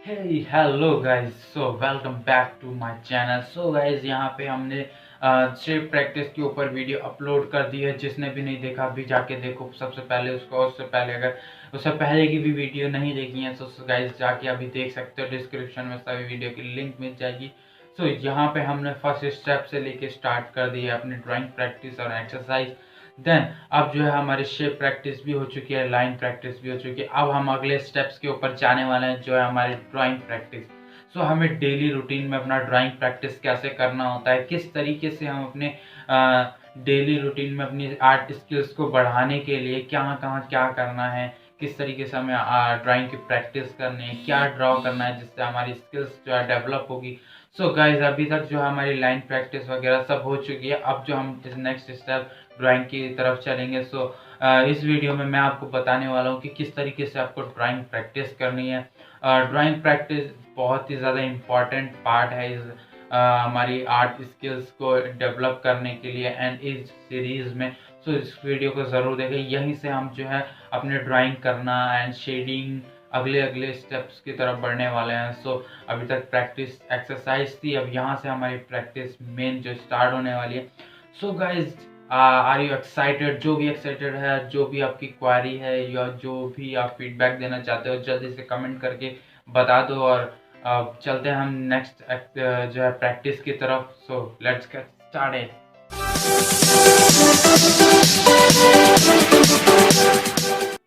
Hello guys, so welcome back to my channel. So guys, यहाँ पे हमने shape practice के ऊपर वीडियो अपलोड कर दी है। जिसने भी नहीं देखा अभी जाके देखो सबसे पहले उसको। उससे पहले अगर उससे पहले की भी वीडियो नहीं देखी है तो गाइस जाके अभी देख सकते हो। डिस्क्रिप्शन में सभी वीडियो की लिंक मिल जाएगी। सो यहाँ पे हमने फर्स्ट स्टेप से लेके स्टार्ट कर दी है अपनी ड्राइंग प्रैक्टिस और एक्सरसाइज। देन अब जो है हमारी शेप प्रैक्टिस भी हो चुकी है, लाइन प्रैक्टिस भी हो चुकी है। अब हम अगले स्टेप्स के ऊपर जाने वाले हैं जो है हमारी ड्राइंग प्रैक्टिस। सो हमें डेली रूटीन में अपना ड्राइंग प्रैक्टिस कैसे करना होता है, किस तरीके से हम अपने डेली रूटीन में अपनी आर्ट स्किल्स को बढ़ाने के लिए कहाँ क्या करना है, किस तरीके से हमें ड्राइंग की प्रैक्टिस करनी है, क्या ड्रॉ करना है जिससे हमारी स्किल्स जो है डेवलप होगी। सो गाइज अभी तक जो हमारी लाइन प्रैक्टिस वगैरह सब हो चुकी है। अब जो हम नेक्स्ट स्टेप ड्राइंग की तरफ चलेंगे। सो इस वीडियो में मैं आपको बताने वाला हूँ कि किस तरीके से आपको ड्राइंग प्रैक्टिस करनी है। ड्राइंग प्रैक्टिस बहुत ही ज़्यादा इम्पॉर्टेंट पार्ट है इस हमारी आर्ट स्किल्स को डेवलप करने के लिए एंड इस सीरीज़ में। सो इस वीडियो को ज़रूर देखें। यहीं से हम जो है अपने ड्राइंग करना एंड शेडिंग अगले अगले स्टेप्स की तरफ बढ़ने वाले हैं। सो अभी तक प्रैक्टिस एक्सरसाइज थी, अब यहाँ से हमारी प्रैक्टिस मेन जो स्टार्ट होने वाली है। So guys are you excited? जो भी एक्साइटेड है, जो भी आपकी क्वारी है या जो भी आप फीडबैक देना चाहते हो जल्दी से कमेंट करके बता दो। और चलते हैं हम नेक्स्ट जो है प्रैक्टिस की तरफ। So let's get started.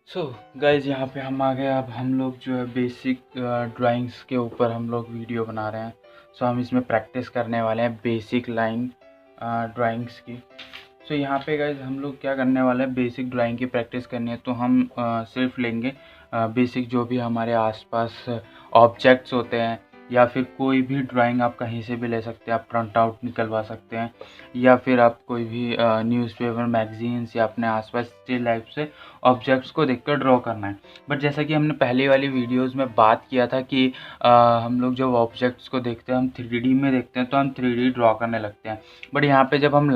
So guys यहाँ पे हम आ गए। अब हम लोग जो है बेसिक ड्राइंग्स के ऊपर हम लोग वीडियो बना रहे हैं। सो हम इसमें प्रैक्टिस करने वाले हैं बेसिक लाइन ड्राइंग्स की। सो यहाँ पे गाइज हम लोग क्या करने वाले हैं, बेसिक ड्राइंग की प्रैक्टिस करनी है तो हम सिर्फ लेंगे बेसिक जो भी हमारे आसपास ऑब्जेक्ट्स होते हैं, या फिर कोई भी ड्राइंग आप कहीं से भी ले सकते हैं। आप प्रिंट आउट निकलवा सकते हैं, या फिर आप कोई भी न्यूज़पेपर मैगजीन्स या अपने आसपास स्टिल लाइफ से ऑब्जेक्ट्स को देखकर ड्रॉ करना है। बट जैसा कि हमने पहले वाली वीडियोस में बात किया था कि हम लोग जब ऑब्जेक्ट्स को देखते हैं हम 3D में देखते हैं तो हम 3D ड्रॉ करने लगते हैं। बट यहाँ पे जब हम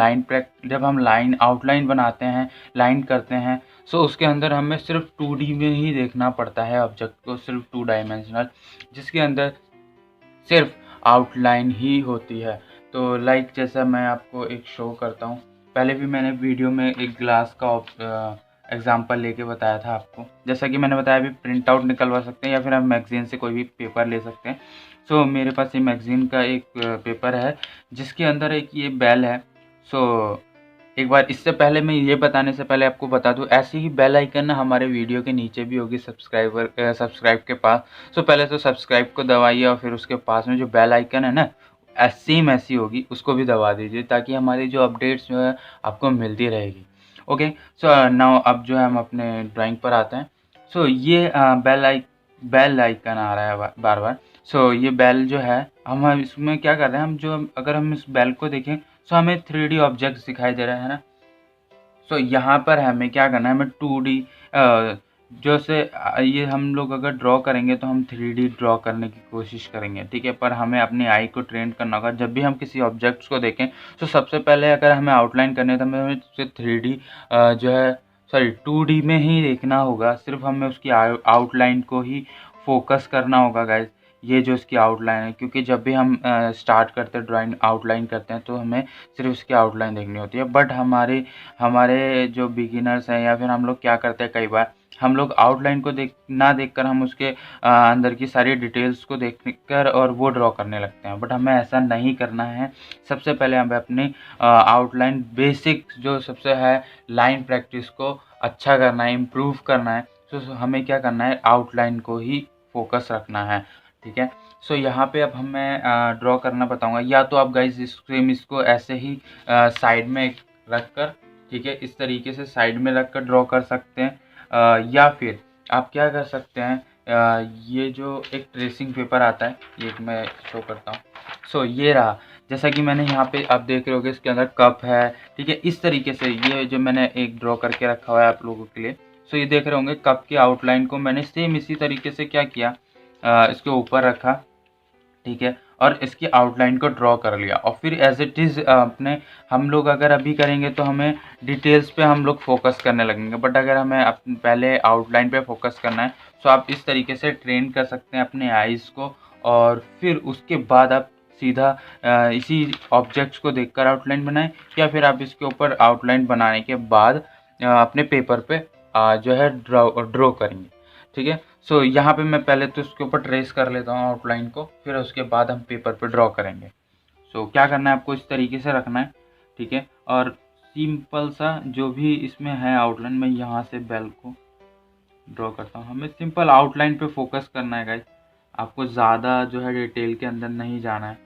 लाइन आउटलाइन बनाते हैं, लाइन करते हैं, सो उसके अंदर हमें सिर्फ 2D में ही देखना पड़ता है ऑब्जेक्ट को, सिर्फ 2 डायमेंशनल, जिसके अंदर सिर्फ आउटलाइन ही होती है। तो लाइक जैसा मैं आपको एक शो करता हूँ। पहले भी मैंने वीडियो में एक ग्लास का एग्जांपल लेके बताया था आपको। जैसा कि मैंने बताया अभी प्रिंट आउट निकलवा सकते हैं या फिर हम मैगजीन से कोई भी पेपर ले सकते हैं। सो मेरे पास ये मैगजीन का एक पेपर है जिसके अंदर एक ये बेल है। सो एक बार इससे पहले मैं ये बताने से पहले आपको बता दूं, ऐसी ही बेल आइकन ना हमारे वीडियो के नीचे भी होगी सब्सक्राइब के पास। सो पहले तो सब्सक्राइब को दबाइए और फिर उसके पास में जो बेल आइकन है ना सेम ऐसी होगी, उसको भी दबा दीजिए ताकि हमारी जो अपडेट्स जो है आपको मिलती रहेगी। ओके, सो नाउ अब जो है हम अपने ड्राइंग पर आते हैं। सो ये बेल आइकन आ रहा है बार बार। सो ये बेल जो है हम इसमें क्या कर रहे हैं, हम जो अगर हम इस बेल को देखें सो हमें 3D ऑब्जेक्ट दिखाई दे रहा है ना। सो यहाँ पर हमें क्या करना है, हमें 2D जो से ये हम लोग अगर ड्रॉ करेंगे तो हम 3D ड्रॉ करने की कोशिश करेंगे, ठीक है। पर हमें अपनी आई को ट्रेन करना होगा। जब भी हम किसी ऑब्जेक्ट्स को देखें तो सबसे पहले अगर हमें आउटलाइन करनी है तो हमें उसे 3D जो है 2D में ही देखना होगा। सिर्फ हमें उसकी आउटलाइन को ही फोकस करना होगा गाइज। ये जो इसकी आउटलाइन है, क्योंकि जब भी हम स्टार्ट करते हैं ड्राइंग आउटलाइन करते हैं तो हमें सिर्फ इसकी आउटलाइन देखनी होती है। बट हमारे हमारे जो बिगिनर्स हैं या फिर हम लोग क्या करते हैं, कई बार हम लोग आउटलाइन को देखकर हम उसके अंदर की सारी डिटेल्स को देखकर और वो ड्रॉ करने लगते हैं। बट हमें ऐसा नहीं करना है। सबसे पहले हमें अपनी आउटलाइन बेसिक जो सबसे है लाइन प्रैक्टिस को अच्छा करना है, इम्प्रूव करना है। तो हमें क्या करना है, आउटलाइन को ही फोकस रखना है, ठीक है। सो यहाँ पे अब मैं ड्रॉ करना बताऊंगा। या तो आप गाइज इसको ऐसे ही साइड में रख कर, ठीक है, इस तरीके से साइड में रख कर ड्रॉ कर सकते हैं। या फिर आप क्या कर सकते हैं, ये जो एक ट्रेसिंग पेपर आता है, ये मैं शो करता हूँ। सो ये रहा, जैसा कि मैंने यहाँ पे आप देख रहे होगे इसके अंदर कप है, ठीक है। इस तरीके से ये जो मैंने एक ड्रॉ करके रखा हुआ है आप लोगों के लिए। सो ये देख रहे होंगे कप की आउटलाइन को मैंने सेम इसी तरीके से क्या किया, इसके ऊपर रखा, ठीक है। और इसकी आउटलाइन को ड्रॉ कर लिया। और फिर एज इट इज़ अपने हम लोग अगर अभी करेंगे तो हमें डिटेल्स पे हम लोग फोकस करने लगेंगे, बट अगर हमें पहले आउटलाइन पे फोकस करना है तो आप इस तरीके से ट्रेन कर सकते हैं अपने आइज़ को, और फिर उसके बाद आप सीधा इसी ऑब्जेक्ट्स को देखकर आउटलाइन बनाएं, या फिर आप इसके ऊपर आउटलाइन बनाने के बाद अपने पेपर पे जो है ड्रॉ करेंगे। ठीक है, सो यहाँ पे मैं पहले तो इसके ऊपर ट्रेस कर लेता हूँ आउटलाइन को, फिर उसके बाद हम पेपर पे ड्रॉ करेंगे। सो क्या करना है, आपको इस तरीके से रखना है। ठीक है, और सिंपल सा जो भी इसमें है आउटलाइन, मैं यहाँ से बेल को ड्रॉ करता हूँ। हमें सिंपल आउटलाइन पे फोकस करना है गाइस, आपको ज़्यादा जो है डिटेल के अंदर नहीं जाना है।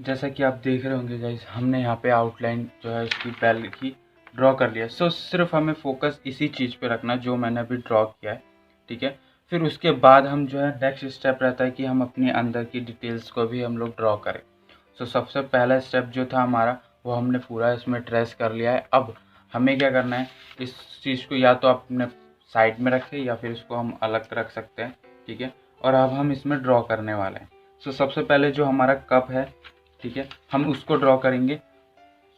जैसा कि आप देख रहे होंगे गाइस, हमने यहाँ पे आउटलाइन जो है इसकी बेल की ड्रॉ कर लिया। सिर्फ हमें फोकस इसी चीज़ पे रखना जो मैंने अभी ड्रॉ किया है। ठीक है, फिर उसके बाद हम जो है नेक्स्ट स्टेप रहता है कि हम अपने अंदर की डिटेल्स को भी हम लोग ड्रॉ करें। सबसे पहला स्टेप जो था हमारा, वो हमने पूरा इसमें ट्रेस कर लिया है। अब हमें क्या करना है, इस चीज़ को या तो अपने साइड में रखें या फिर इसको हम अलग रख सकते हैं। ठीक है, और अब हम इसमें ड्रॉ करने वाले हैं। सबसे पहले जो हमारा कप है, ठीक है, हम उसको ड्रॉ करेंगे।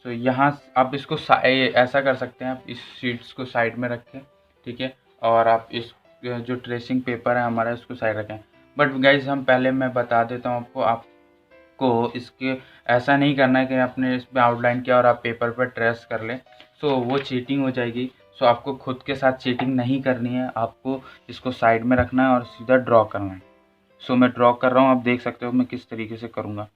यहाँ आप इसको ऐसा कर सकते हैं, आप इस शीट्स को साइड में रखें। ठीक है, और आप इस जो ट्रेसिंग पेपर है हमारा, इसको साइड रखें। बट गाइज हम पहले मैं बता देता हूँ आपको इसके ऐसा नहीं करना है कि आपने इसमें आउटलाइन किया और आप पेपर पर ट्रेस कर लें, वो चीटिंग हो जाएगी। आपको खुद के साथ चीटिंग नहीं करनी है, आपको इसको साइड में रखना है और सीधा ड्रॉ करना है। मैं ड्रॉ कर रहा हूँ, आप देख सकते हो मैं किस तरीके से करूँगा।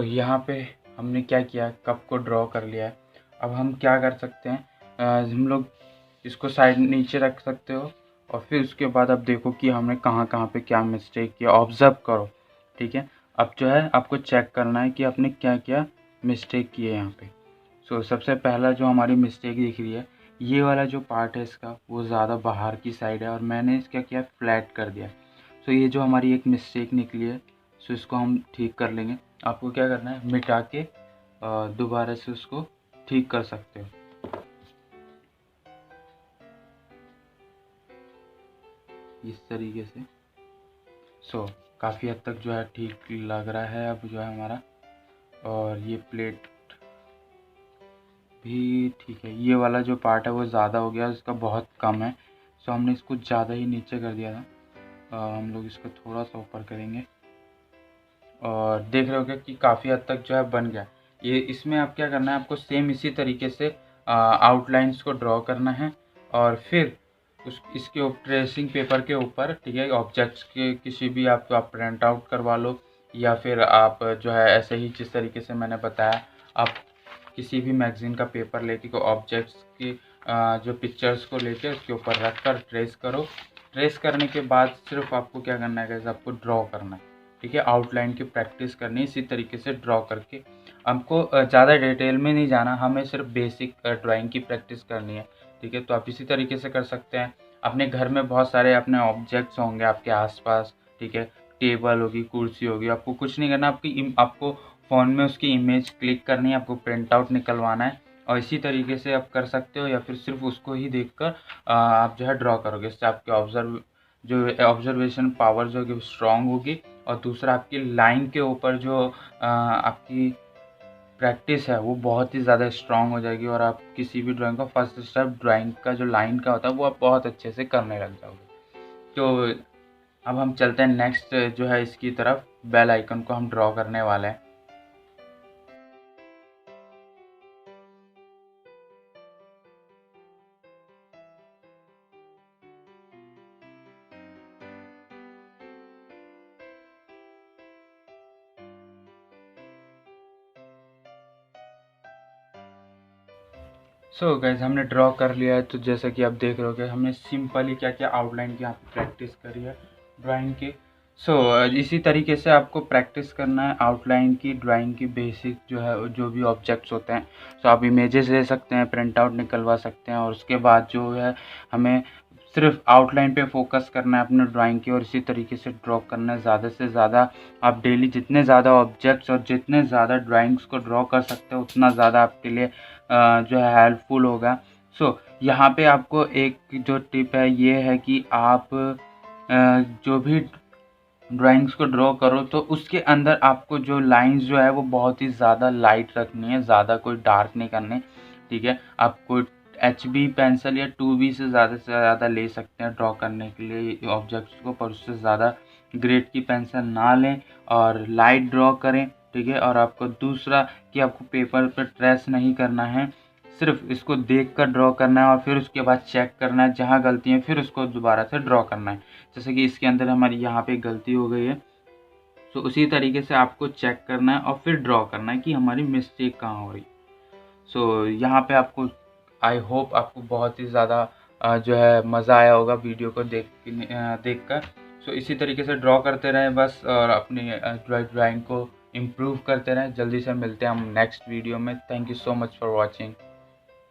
यहाँ पे हमने क्या किया, कप को ड्रॉ कर लिया है। अब हम क्या कर सकते हैं, हम लोग इसको साइड नीचे रख सकते हो, और फिर उसके बाद अब देखो कि हमने कहाँ कहाँ पे क्या मिस्टेक किया, ऑब्ज़र्व करो। ठीक है, अब जो है आपको चेक करना है कि आपने क्या क्या मिस्टेक किए यहाँ पे। सबसे पहला जो हमारी मिस्टेक दिख रही है, ये वाला जो पार्ट है इसका, वो ज़्यादा बाहर की साइड है और मैंने इसका क्या फ्लैट कर दिया। ये जो हमारी एक मिस्टेक निकली है, इसको हम ठीक कर लेंगे। आपको क्या करना है, मिटा के दोबारा से उसको ठीक कर सकते हो इस तरीके से। काफ़ी हद तक जो है ठीक लग रहा है अब जो है हमारा। और ये प्लेट भी ठीक है, ये वाला जो पार्ट है वो ज़्यादा हो गया, इसका बहुत कम है। हमने इसको ज़्यादा ही नीचे कर दिया था। हम लोग इसको थोड़ा सा ऊपर करेंगे और देख रहे होगे कि काफ़ी हद तक जो है बन गया। ये इसमें आप क्या करना है, आपको सेम इसी तरीके से आउटलाइंस को ड्रॉ करना है, और फिर इसके ट्रेसिंग पेपर के ऊपर, ठीक है, ऑब्जेक्ट्स के किसी भी आप प्रिंट आउट करवा लो, या फिर आप जो है ऐसे ही जिस तरीके से मैंने बताया, आप किसी भी मैगज़ीन का पेपर लेके को ऑब्जेक्ट्स की जो पिक्चर्स को लेके उसके ऊपर रख कर ट्रेस करो। ट्रेस करने के बाद सिर्फ आपको क्या करना है, कैसे आपको ड्रॉ करना है। ठीक है, आउटलाइन की प्रैक्टिस करनी है इसी तरीके से ड्रॉ करके। हमको ज़्यादा डिटेल में नहीं जाना, हमें सिर्फ बेसिक ड्राइंग की प्रैक्टिस करनी है। ठीक है, तो आप इसी तरीके से कर सकते हैं। अपने घर में बहुत सारे अपने ऑब्जेक्ट्स होंगे आपके आसपास। ठीक है, टेबल होगी, कुर्सी होगी, आपको कुछ नहीं करना, आपको फ़ोन में उसकी इमेज क्लिक करनी है, आपको प्रिंट आउट निकलवाना है, और इसी तरीके से आप कर सकते हो, या फिर सिर्फ उसको ही देखकर आप जो है ड्रॉ करोगे। इससे आपके ऑब्जर्वेशन पावर जो है स्ट्रॉन्ग होगी, और दूसरा आपकी लाइन के ऊपर जो आपकी प्रैक्टिस है वो बहुत ही ज़्यादा स्ट्रॉन्ग हो जाएगी, और आप किसी भी ड्राइंग का फर्स्ट स्टेप ड्राइंग का जो लाइन का होता है वो आप बहुत अच्छे से करने लग जाओगे। तो अब हम चलते हैं नेक्स्ट जो है इसकी तरफ, बेल आइकन को हम ड्रॉ करने वाले हैं। गाइज हमने ड्रॉ कर लिया है। तो जैसा कि आप देख रहे हो कि हमने सिंपली क्या क्या आउटलाइन की यहाँ पे प्रैक्टिस करी है, ड्राइंग के। इसी तरीके से आपको प्रैक्टिस करना है आउटलाइन की, ड्राइंग की बेसिक जो है, जो भी ऑब्जेक्ट्स होते हैं। आप इमेजेस ले सकते हैं, प्रिंट आउट निकलवा सकते हैं, और उसके बाद जो है हमें सिर्फ आउटलाइन पे फोकस करना है अपने ड्राइंग की, और इसी तरीके से ड्रॉ करना है। ज़्यादा से ज़्यादा आप डेली जितने ज़्यादा ऑब्जेक्ट्स और जितने ज़्यादा ड्राइंग्स को ड्रॉ कर सकते हो उतना ज़्यादा आपके लिए जो है हेल्पफुल होगा। यहाँ पे आपको एक जो टिप है ये है कि आप जो भी ड्राइंग्स को ड्रॉ करो तो उसके अंदर आपको जो लाइंस जो है वो बहुत ही ज़्यादा लाइट रखनी है, ज़्यादा कोई डार्क नहीं करने, ठीक है। आप कोई HB पेंसिल या 2B से ज़्यादा ले सकते हैं ड्रॉ करने के लिए ऑब्जेक्ट्स को, पर उससे ज़्यादा ग्रेड की पेंसिल ना लें और लाइट ड्रॉ करें, ठीक है। और आपको दूसरा कि आपको पेपर पर ट्रेस नहीं करना है, सिर्फ इसको देखकर ड्रॉ करना है और फिर उसके बाद चेक करना है, जहाँ गलती है फिर उसको दोबारा से ड्रॉ करना है। जैसे कि इसके अंदर हमारी यहाँ पे गलती हो गई है, तो उसी तरीके से आपको चेक करना है और फिर ड्रॉ करना है कि हमारी मिस्टेक कहाँ हो रही। यहाँ पे आपको, आई होप आपको बहुत ही ज़्यादा जो है मज़ा आया होगा वीडियो को देख कर। इसी तरीके से ड्रॉ करते रहें बस, और अपनी ड्राइंग को इम्प्रूव करते रहें। जल्दी से मिलते हैं हम नेक्स्ट वीडियो में। Thank you so much for watching.